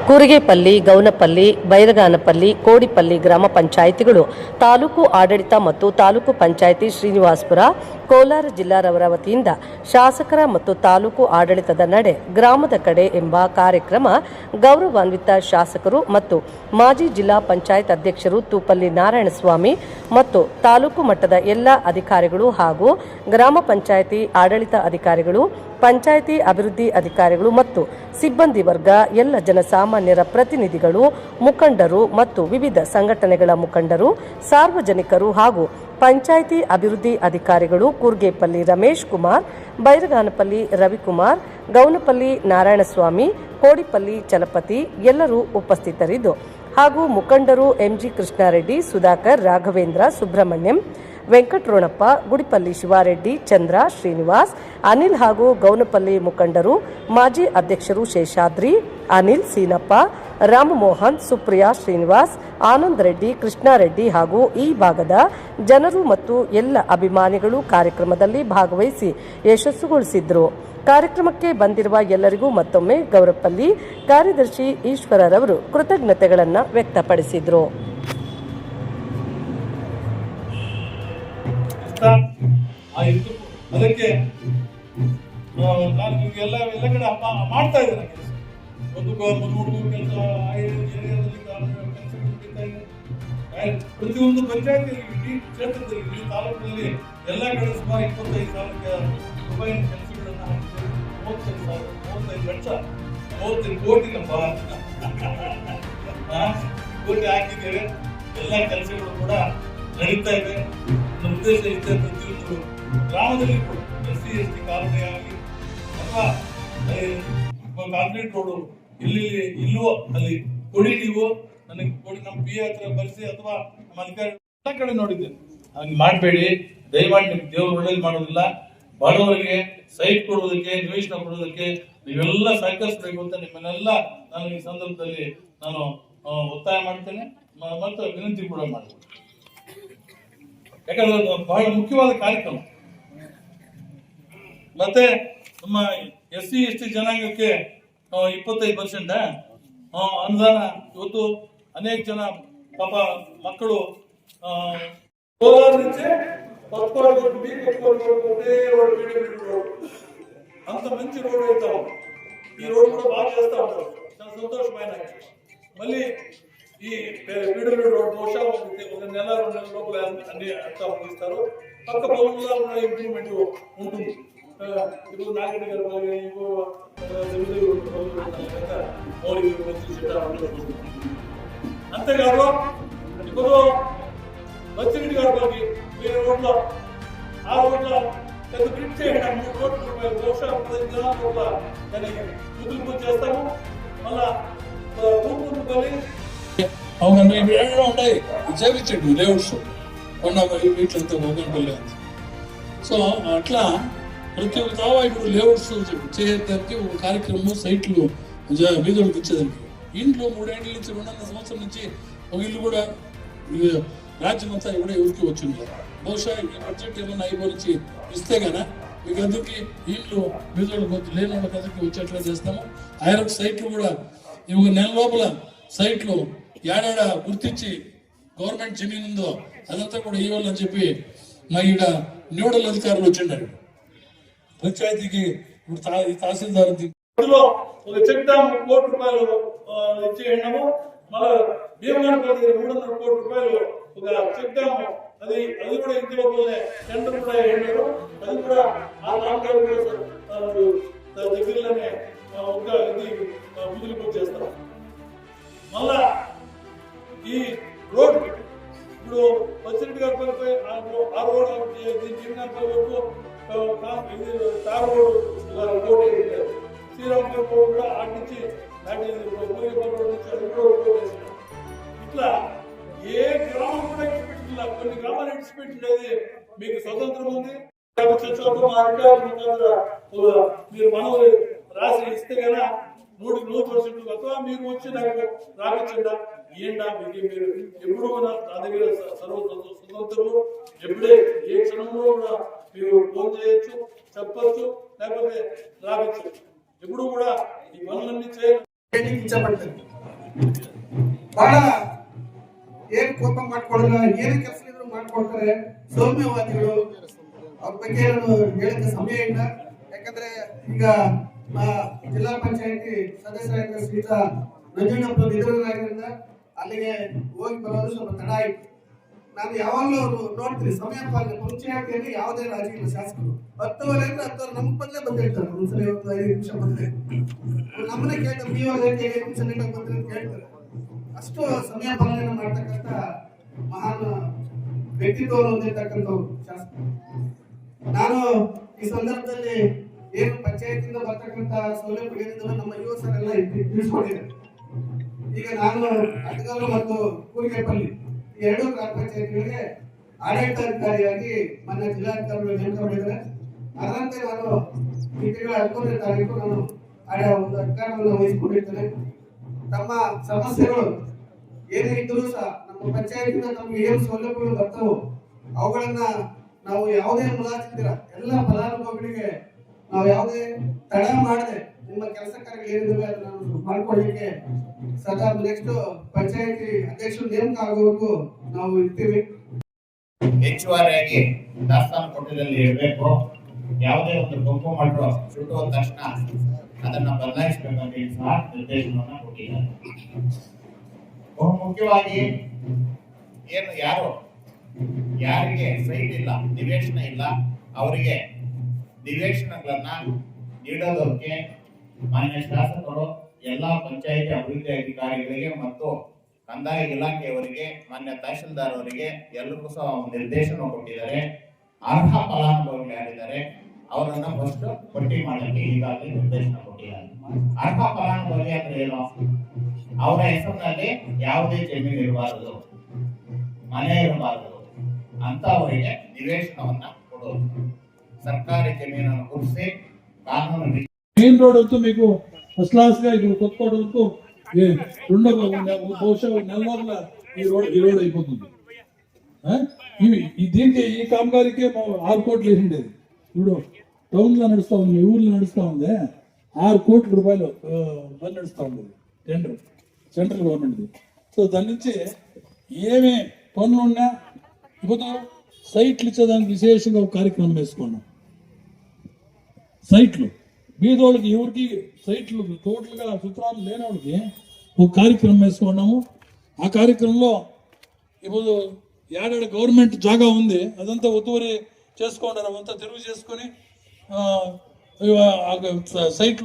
ಕೂರಿಗೆಪಲ್ಲಿ, ಗೌನಪಲ್ಲಿ, ಬೈರಗಾನಪಲ್ಲಿ, ಕೋಡಿಪಲ್ಲಿ ಗ್ರಾಮ ಪಂಚಾಯಿತಿಗಳು ತಾಲೂಕು ಆಡಳಿತ ಮತ್ತು ತಾಲೂಕು ಪಂಚಾಯಿತಿ ಶ್ರೀನಿವಾಸಪುರ, ಕೋಲಾರ ಜಿಲ್ಲಾರವರ ವತಿಯಿಂದ ಶಾಸಕರ ಮತ್ತು ತಾಲೂಕು ಆಡಳಿತದ ನಡೆ ಗ್ರಾಮದ ಕಡೆ ಎಂಬ ಕಾರ್ಯಕ್ರಮ ಗೌರವಾನ್ವಿತ ಶಾಸಕರು ಮತ್ತು ಮಾಜಿ ಜಿಲ್ಲಾ ಪಂಚಾಯತ್ ಅಧ್ಯಕ್ಷರು ತೂಪಲ್ಲಿ ನಾರಾಯಣಸ್ವಾಮಿ ಮತ್ತು ತಾಲೂಕು ಮಟ್ಟದ ಎಲ್ಲ ಅಧಿಕಾರಿಗಳು ಹಾಗೂ ಗ್ರಾಮ ಪಂಚಾಯಿತಿ ಆಡಳಿತ ಅಧಿಕಾರಿಗಳು, ಪಂಚಾಯಿತಿ ಅಭಿವೃದ್ಧಿ ಅಧಿಕಾರಿಗಳು ಮತ್ತು ಸಿಬ್ಬಂದಿ ವರ್ಗ, ಎಲ್ಲ ಜನಸಾಮಾನ್ಯರ ಪ್ರತಿನಿಧಿಗಳು, ಮುಖಂಡರು ಮತ್ತು ವಿವಿಧ ಸಂಘಟನೆಗಳ ಮುಖಂಡರು, ಸಾರ್ವಜನಿಕರು ಹಾಗೂ ಪಂಚಾಯಿತಿ ಅಭಿವೃದ್ಧಿ ಅಧಿಕಾರಿಗಳು ಕೂರ್ಗೆಪಲ್ಲಿ ರಮೇಶ್ ಕುಮಾರ್, ಬೈರಗಾನಪಲ್ಲಿ ರವಿಕುಮಾರ್, ಗೌನಪಲ್ಲಿ ನಾರಾಯಣಸ್ವಾಮಿ, ಕೋಡಿಪಲ್ಲಿ ಚಲಪತಿ ಎಲ್ಲರೂ ಉಪಸ್ಥಿತರಿದ್ದು ಹಾಗೂ ಮುಖಂಡರು ಎಂಜಿ ಕೃಷ್ಣಾರೆಡ್ಡಿ, ಸುಧಾಕರ್, ರಾಘವೇಂದ್ರ, ಸುಬ್ರಹ್ಮಣ್ಯಂ, ವೆಂಕಟರೋಣಪ್ಪ, ಗುಡಿಪಲ್ಲಿ ಶಿವಾರೆಡ್ಡಿ, ಚಂದ್ರ, ಶ್ರೀನಿವಾಸ್, ಅನಿಲ್ ಹಾಗೂ ಗೌನಪಲ್ಲಿ ಮುಖಂಡರು, ಮಾಜಿ ಅಧ್ಯಕ್ಷರು ಶೇಷಾದ್ರಿ, ಅನಿಲ್, ಸೀನಪ್ಪ, ರಾಮಮೋಹನ್, ಸುಪ್ರಿಯಾ, ಶ್ರೀನಿವಾಸ್, ಆನಂದ್ ರೆಡ್ಡಿ, ಕೃಷ್ಣಾರೆಡ್ಡಿ ಹಾಗೂ ಈ ಭಾಗದ ಜನರು ಮತ್ತು ಎಲ್ಲ ಅಭಿಮಾನಿಗಳು ಕಾರ್ಯಕ್ರಮದಲ್ಲಿ ಭಾಗವಹಿಸಿ ಯಶಸ್ಸುಗೊಳಿಸಿದ್ರು. ಕಾರ್ಯಕ್ರಮಕ್ಕೆ ಬಂದಿರುವ ಎಲ್ಲರಿಗೂ ಮತ್ತೊಮ್ಮೆ ಗೌರಪಲ್ಲಿ ಕಾರ್ಯದರ್ಶಿ ಈಶ್ವರರವರು ಕೃತಜ್ಞತೆಗಳನ್ನು ವ್ಯಕ್ತಪಡಿಸಿದರು. ಅದಕ್ಕೆ ನಾನು ಎಲ್ಲ ಕಡೆ ಮಾಡ್ತಾ ಇದ್ದೇನೆ ಕೆಲಸ. ಒಂದು ಹುಡುಗರು ಕೆಲಸ, ಏರಿಯಾದಲ್ಲಿ ಪ್ರತಿಯೊಂದು ಪಂಚಾಯತ್ ಇಡೀ ಕ್ಷೇತ್ರದಲ್ಲಿ, ಇಡೀ ತಾಲೂಕಿನಲ್ಲಿ ಎಲ್ಲ ಕಡೆ ಸುಮಾರು 25,000 ರೂಪಾಯಿ ಕೆಲಸಗಳನ್ನ ಹಾಕಿದ್ದೇವೆ. 35 ಲಕ್ಷ 35 ಕೋಟಿ ಕೋಟಿ ಹಾಕಿದ್ದೇವೆ. ಎಲ್ಲ ಕೆಲಸಗಳು ಕೂಡ ನಡೀತಾ ಇದೆ. ನಮ್ಮ ಉದ್ದೇಶ ಇದೆ, ಪ್ರತಿಯೊಂದು ಗ್ರಾಮದಲ್ಲಿ ಕೂಡ SC ST ಕಾಲೋನಿ ಆಗಲಿ ಅಥವಾ ಕಾಂಕ್ರೀಟ್ ರೋಡು ಇಲ್ಲವೋ ಅಲ್ಲಿ ಕೊಡಿ, ನೀವು ನನಗೆ ಕೊಡಿ, ನಮ್ಮ PA ಹತ್ರ ಬರೆಸಿ ಅಥವಾ ನಮ್ಮ ಅಧಿಕಾರಿ ಎಲ್ಲ ಕಡೆ ನೋಡಿದ್ದೇನೆ. ಹಂಗೆ ಮಾಡಬೇಡಿ ದಯಮಾಡಿ. ನಿಮ್ಗೆ ದೇವ್ರು ಒಳ್ಳೇದು ಮಾಡೋದಿಲ್ಲ. ಬಡವರಿಗೆ ಸೈಟ್ ಕೊಡೋದಕ್ಕೆ, ನಿವೇಶನ ಕೊಡೋದಕ್ಕೆ ನೀವೆಲ್ಲ ಸಹಕರಿಸಬೇಕು ಅಂತ ನಿಮ್ಮನ್ನೆಲ್ಲ ನಾನು ಈ ಸಂದರ್ಭದಲ್ಲಿ ನಾನು ಒತ್ತಾಯ ಮಾಡ್ತೇನೆ ಮತ್ತು ವಿನಂತಿ ಕೂಡ ಮಾಡ್ತೇನೆ. ಯಾಕಂದ್ರೆ ಬಹಳ ಮುಖ್ಯವಾದ ಕಾರ್ಯಕ್ರಮ. ಮತ್ತೆ ನಮ್ಮ SC ST ಜನಾಂಗಕ್ಕೆ 25% ಅನುದಾನ. ಇವತ್ತು ಅನೇಕ ಜನ ಪಾಪ ಮಕ್ಕಳು ಅಂತ ಮಂಚಿ ರೋಡ್ ಇರ್ತಾವ. ಈ ರೋಡ್ ಕೂಡ ಬಹಳ ಜಾಸ್ತಿ ಆಗ್ತಾವ. ಸಂತೋಷ ಮೈನ ಮಲ್ಲಿ ಈ ಬೀಡರ್ ರೋಡ್ ಬಹುಶಃ ನೆಲ ಅಂತ ಮುಗಿಸ್ತಾರೋ ಪಕ್ಕ ಬಹುಶಃ ಇಂಪ್ರೂವ್ಮೆಂಟ್ ಉಂಟು. ಇದು ನಾಗರಿಕರ అంతేకాదు ఇప్పుడు బస్సు గారి ಬಗ್ಗೆ వేరే రోడ్లో ఆ రోడ్లో పెద్ద బ్రిడ్జ్ చేయడం 3 కోట్ల రూపాయలు బహుశా 10 దినాల దానికి కుదురు చేస్తాము. మళ్ళా పూర్తి అవునండి ఇవి ఉంటాయి చేపించండి లేఅవుట్స్ ఉన్న వీటితో పోగొట్టుకోలే. సో అట్లా ప్రతి ఒక్క తావా ఇప్పుడు లేఅవుట్స్ చేయడానికి ఒక కార్యక్రమం, సైట్లు వీధులకు ఇచ్చేదానికి. ఇంట్లో 3 ఏళ్ళ నుంచి 2.5 సంవత్సరం నుంచి ఒక ఇల్లు కూడా రాజ్యం అంతా కూడా ఎవరికి వచ్చింది. బహుశా ఈ బడ్జెట్ ఏమన్నా అయిపోయి ఇస్తే కదా మీకు అందరికి ఇంట్లో వీధులకు లేని వాళ్ళకి వచ్చేట్లా చేస్తాము. ఆయన సైట్లు కూడా ఈ 1 నెల లోపల సైట్లు ఏడాడ గుర్తించి గవర్నమెంట్ జమీన్ ఉందో అదంతా కూడా ఇవ్వాలని చెప్పి మా ఈడ న్యూడల్ అధికారులు వచ్చిండారు. పంచాయతీకి ఇప్పుడు తహసీల్దార్ ఒక చెక్ డ్యామ్ 1 కోటి రూపాయలు ఇచ్చి ఉన్నాము. మళ్ళీ భీమగనపల్లి 300 కోట్ల రూపాయలు ఒక చెక్ డ్యామ్, అది కూడా ఇంటి లోపలనే టెండర్ కూడా వేయడం. అది కూడా ఆ రామకాయ దగ్గరలోనే ఒక ఇది బిల్లు పూర్తి చేస్తాం. మళ్ళా ఈ రోడ్ ఇప్పుడు బస్సిరెడ్డి గారి పైపై ఆ రోడ్ జీవనాపల్లి వరకు తార్ రోడ్ శ్రీరామపురం రోడ్ కూడా ఆటి నుంచి ఇట్లా ఏ గ్రామం కూడా ఇచ్చిపెట్టిన, కొన్ని గ్రామాలు ఇచ్చిపెట్టినది మీకు స్వతంత్రం ఉంది. మీరు మనవి రాసి ఇస్తే కదా 100% అథవా మీకు వచ్చి నాకు రాపించండా ఏంటా మీకు మీరు ఎప్పుడు కూడా నా దగ్గర స్వతంత్రం. ఎప్పుడే ఏ క్షణంలో కూడా మీరు ఫోన్ చేయొచ్చు, చెప్పచ్చు, లేకపోతే రాపించచ్చు. ఎప్పుడు కూడా ఈ పనులన్నీ చేయాలి. ಬಹಳ ಏನ್ ಕೋಪ ಮಾಡ್ಕೊಳ್ಳಲ್ಲ, ಏನೇ ಕೆಲಸ ಇದ್ರು ಮಾಡ್ಕೊಡ್ತಾರೆ, ಸೌಮ್ಯವಾದಿಗಳು. ಅವ್ರ ಬಗ್ಗೆ ನಾನು ಹೇಳಕ್ಕೆ ಸಮಯ ಇಲ್ಲ. ಯಾಕಂದ್ರೆ ಈಗ ಜಿಲ್ಲಾ ಪಂಚಾಯತಿ ಸದಸ್ಯರಾಗಿದ್ದ ಶ್ರೀಯುತ ನಂಜಣ್ಣಪ್ಪ ನಿಧನರಾಗಿದ್ದರಿಂದ ಅಲ್ಲಿಗೆ ಹೋಗಿ ಬರೋದು ಸ್ವಲ್ಪ ತಡ ಆಯ್ತು. ನಾನು ಯಾವಾಗಲೂ ಅವರು ನೋಡ್ತೀನಿ ಸಮಯ ಪಾಲನೆ. ಪಂಚಾಯತಿಯಲ್ಲಿ ಯಾವುದೇ ರಾಜಿ ಇಲ್ಲ. ಶಾಸಕರು 10:15 ಅಂದ್ರೆ 10 ನಮ್ಗೆ ಬಂದೇ ಬಂದಿರ್ತಾರೆ. ಒಂದ್ಸಲ 5 ನಿಮಿಷ ಬಂದ್ರೆ ನಮ್ಮನ್ನೇ ಕೇಳ್ತಾರೆ, ನೀವು 5 ನಿಮಿಷ ಲೇಟಾಗಿ ಬಂದ್ರೆ ಅಂತ ಕೇಳ್ತಾರೆ. ಅಷ್ಟು ಸಮಯ ಪಾಲನೆ ಮಾಡ್ತಕ್ಕಂಥ ಮಹಾನ್ ವ್ಯಕ್ತಿತ್ವವನ್ನು ಹೊಂದಿರ್ತಕ್ಕಂಥವ್ರು ಶಾಸಕರು. ನಾನು ಈ ಸಂದರ್ಭದಲ್ಲಿ ಏನು ಪಂಚಾಯತಿಂದ ಬರ್ತಕ್ಕಂಥ ಸೌಲಭ್ಯ ಏನಿದೆ ನಮ್ಮ ಯುವ ಸರೆಲ್ಲ ತಿಳಿಸ್ಕೊಂಡಿದ್ದಾರೆ. ಈಗ ನಾನು ಅಡ್ಗಾಲು ಮತ್ತು ಕೂರಿಗೆಪಲ್ಲಿ ಎರಡು ಗ್ರಾಮ ಪಂಚಾಯತಿಗಳಿಗೆ ಆಡಳಿತಾಧಿಕಾರಿಯಾಗಿ ಮೊನ್ನೆ ಜಿಲ್ಲಾಧಿಕಾರಿಗಳು ನೇಮಕ ಮಾಡಿದ್ದಾರೆ. ಅದರಂತೆ ನಾನು ಈ ತಿಂಗಳ 11ನೇ ತಾರೀಕು ನಾನು ಒಂದು ಅಧಿಕಾರವನ್ನು ವಹಿಸಿಕೊಂಡಿರ್ತೇನೆ. ತಮ್ಮ ಸಮಸ್ಯೆಗಳು ಏನೇ ಇದ್ದರೂ ಸಹ ನಮ್ಮ ಪಂಚಾಯತಿಂದ ನಮ್ಗೆ ಏನು ಸೌಲಭ್ಯಗಳು ಬರ್ತವೋ ಅವುಗಳನ್ನ ನಾವು ಯಾವುದೇ ಮುಲಾಜಿಲ್ದಿರ ಎಲ್ಲ ಫಲಾನುಭವಿಗಳಿಗೆ ನಾವು ಯಾವುದೇ ತಡ ಮಾಡದೆ ನಿಮ್ಮ ಕೆಲಸ ಕಾರ್ಯಗಳು ಏನಿದಾವೆ ಅದನ್ನ ಮಾಡ್ಕೊಳ್ಳಿಕ್ಕೆ ಸದಾ ನೆಕ್ಸ್ಟ್ ಪಂಚಾಯತಿ ಅಧ್ಯಕ್ಷರು ನೇಮಕ ಆಗುವವರೆಗೂ ನಾವು ಇರ್ತೀವಿ. ಹೆಚ್ಚುವರಿಯಾಗಿ ದಾಸ್ತಾನು ಕೊಟ್ಟಿದಲ್ಲಿ ಇರಬೇಕು. ಯಾವುದೇ ಒಂದು ಗುಂಪು ಮಟ್ಟರು ಸುಟ್ಟುವ ತಕ್ಷಣ ಅದನ್ನ ಬದಲಾಯಿಸಬೇಕಂತ ಸಹ ನಿರ್ದೇಶನವನ್ನ ಕೊಟ್ಟಿದ್ದಾರೆ. ಬಹು ಮುಖ್ಯವಾಗಿ ಏನು ಯಾರಿಗೆ ಸೈಟ್ ಇಲ್ಲ, ನಿವೇಶನ ಇಲ್ಲ, ಅವರಿಗೆ ನಿವೇಶನಗಳನ್ನ ನೀಡೋದಕ್ಕೆ ಮಾನ್ಯ ಶಾಸಕರು ಎಲ್ಲಾ ಪಂಚಾಯತಿ ಅಭಿವೃದ್ಧಿ ಅಧಿಕಾರಿಗಳಿಗೆ ಮತ್ತು ಕಂದಾಯ ಇಲಾಖೆಯವರಿಗೆ, ಮಾನ್ಯ ತಹಶೀಲ್ದಾರ್ ಅವರಿಗೆ ಎಲ್ಲರಿಗೂ ಸಹ ನಿರ್ದೇಶನ ಕೊಟ್ಟಿದ್ದಾರೆ. ಅರ್ಹ ಫಲಾನುಭವಿಗಳು ಯಾರಿದ್ದಾರೆ ಅವರನ್ನ ಫಸ್ಟ್ ಪಟ್ಟಿ ಮಾಡಲಿಕ್ಕೆ ಈಗಾಗಲೇ ನಿರ್ದೇಶನ ಕೊಟ್ಟಿದ್ದಾರೆ. ಅರ್ಹ ಫಲಾನುಭವಿ ಅಂದ್ರೆ ಏನು? ಅವರ ಹೆಸರಿನಲ್ಲಿ ಯಾವುದೇ ಜಮೀನು ಇರಬಾರದು, ಮನೆ ಇರಬಾರದು ಅಂತ ಅವರಿಗೆ ನಿವೇಶನವನ್ನ ಕೊಡೋದು. ಸರ್ಕಾರಿ జమీనను గుర్సి కానూను మెయిన్ రోడ్ అంతా మీకు ఫస్ట్ క్లాస్ గా ఇప్పుడు కొత్త వరకు రెండో బహుశా నెల లోపల ఈ రోడ్ అయిపోతుంది. దీనికి ఈ కామగారికి 6 కోట్లు వేసిండేది. ఇప్పుడు టౌన్ లో నడుస్తా ఉంది, మీ ఊర్లో నడుస్తా ఉంది. 6 కోట్ల రూపాయలు పని నడుస్తా ఉండేది, టెండర్ సెంట్రల్ గవర్నమెంట్ది. సో దాని నుంచి ఏమే పనులు ఉన్నా ఇప్పుడు సైట్లు ఇచ్చేదానికి విశేషంగా ఒక కార్యక్రమం వేసుకున్నాం. సైట్లు బీదోళ్ళకి ఎవరికి సైట్లు టోటల్గా సూత్రాలు లేనివాళ్ళకి ఒక కార్యక్రమం వేసుకున్నాము. ఆ కార్యక్రమంలో ఇప్పుడు ఏడాది గవర్నమెంట్ జాగా ఉంది, అదంతా ఒత్తువరి చేసుకోండి, అవంతా తెరువు చేసుకొని ಸೈಟ್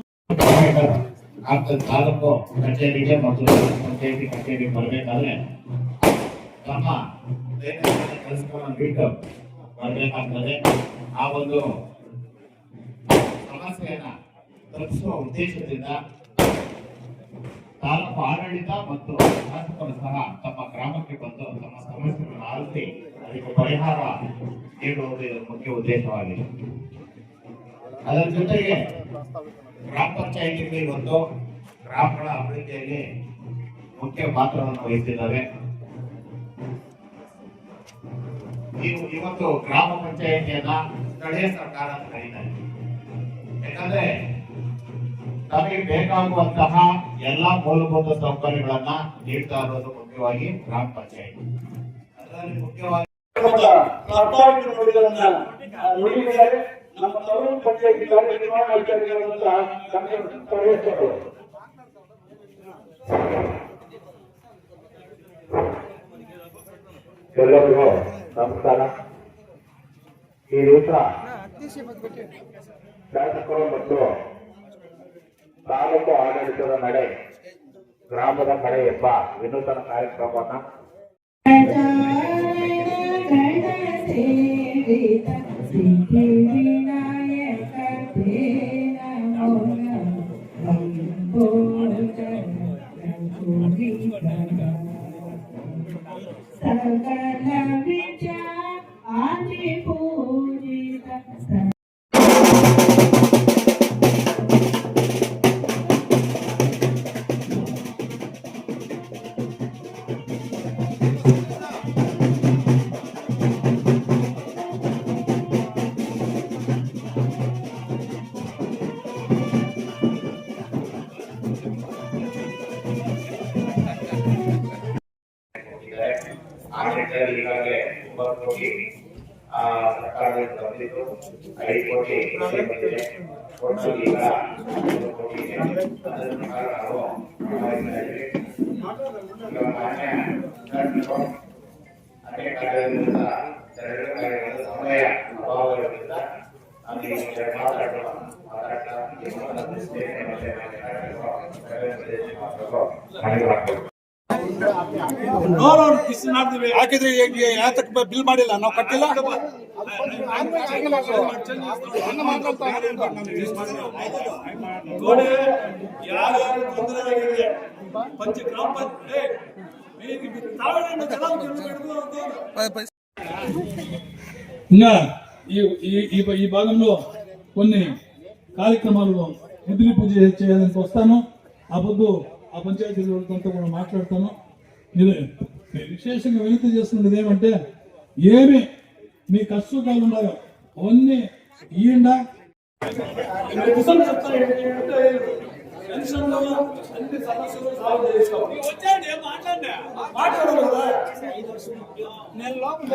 ತಾಲೂಕು ಕಚೇರಿಗೆ ಮತ್ತು ಪಂಚಾಯತಿ ಕಚೇರಿಗೆ ಬರಬೇಕಾದ್ರೆ ತಮ್ಮ ಕೆಲಸಗಳನ್ನು ಬಿಟ್ಟು ಬರಬೇಕಾಗ್ತದೆ. ಆ ಒಂದು ಸಮಸ್ಯೆಯನ್ನ ತಪ್ಪಿಸುವ ಉದ್ದೇಶದಿಂದ ತಾಲೂಕು ಆಡಳಿತ ಮತ್ತು ಶಾಸಕರು ಸಹ ತಮ್ಮ ಗ್ರಾಮಕ್ಕೆ ಬಂದು ತಮ್ಮ ಸಮಸ್ಯೆಗಳನ್ನು ಆಲಿಸಿ ಅದಕ್ಕೆ ಪರಿಹಾರ ನೀಡುವುದು ಇದರ ಮುಖ್ಯ ಉದ್ದೇಶವಾಗಿದೆ. ಅದರ ಜೊತೆಗೆ ಗ್ರಾಮ ಪಂಚಾಯಿತಿಗಳು ಇವತ್ತು ಗ್ರಾಮಗಳ ಅಭಿವೃದ್ಧಿಯಲ್ಲಿ ಮುಖ್ಯ ಪಾತ್ರವನ್ನು ವಹಿಸಿದ್ದಾವೆ. ನೀವು ಇವತ್ತು ಗ್ರಾಮ ಪಂಚಾಯಿತಿಯನ್ನ ಸ್ಥಳೀಯ ಸರ್ಕಾರ ಅಂತ ಕರೀತಾರೆ. ಯಾಕಂದ್ರೆ ನಮಗೆ ಬೇಕಾಗುವಂತಹ ಎಲ್ಲಾ ಮೂಲಭೂತ ಸೌಕರ್ಯಗಳನ್ನ ನೀಡ್ತಾ ಇರೋದು ಮುಖ್ಯವಾಗಿ ಗ್ರಾಮ ಪಂಚಾಯಿತಿ. ಅದರಲ್ಲಿ ಮುಖ್ಯವಾಗಿ ನಮ್ಮ ತಾಲೂಕು ಪಂಚಾಯತಿ ಕಾರ್ಯನಿರ್ವಹಣಾಧಿಕಾರಿಗಳಂತ ತೊಡಗಿಸಿದರು. ಎಲ್ಲರಿಗೂ ನಮಸ್ಕಾರ. ಈ ದಿವಸ ಶಾಸಕರು ಮತ್ತು ತಾಲೂಕು ಆಡಳಿತದ ನಡೆ, ಗ್ರಾಮದ ಕಡೆ ಎಂಬ ವಿನೂತನ ಕಾರ್ಯಕ್ರಮವನ್ನು ಇದರಲ್ಲಿ ಈಗಾಗಲೇ 9 ಕೋಟಿ ಸರ್ಕಾರದಿಂದ ಬಂದಿದ್ದು 5 ಕೋಟಿ ಕೃಷಿ ಬಂದಿದೆ. ಒಟ್ಟು ಈಗ 3 ಕೋಟಿ ಇದೆ. ಅದನ್ನು ನಾವು ಮಾಡ್ತಾ ಇದ್ದೀವಿ. ಈಗ ಮಾನ್ಯ ಶಾಸಕರು ಅನೇಕ ಕಾರ್ಯಗಳಿಂದ ಸಮಯ ಅಭಾವಗಳಿಂದ ನಾನು ಈ ವಿಷಯ ಮಾತಾಡ್ತಾ ಹಾಕಿದ್ರೆ ಯಾತಕ್ಕೆ ಬಿಲ್ ಮಾಡಿಲ್ಲ, ನಾವು ಕಟ್ಟಿಲ್ಲ. ನೋಡಿ, ಯಾರ್ಯಾರು ತೊಂದರೆ ಆಗಿದೆ ಪಂಚ ಗ್ರಾಮ ఇంకా ఈ భాగంలో కొన్ని కార్యక్రమాలు ఎదురు పూజ చేయడానికి వస్తాను. ఆ పొద్దు ఆ పంచాయతీ వాళ్ళతో కూడా మాట్లాడతాను. మీరు విశేషంగా వినతి చేస్తున్నది ఏమంటే, ఏమి మీ కష్టాలు ఉన్నాయో అవన్నీ ఇయ్యండా. అన్ని సమస్యలు సాల్వ్ చేస్తాం. మాట్లాడదు కదా. నేను లోపల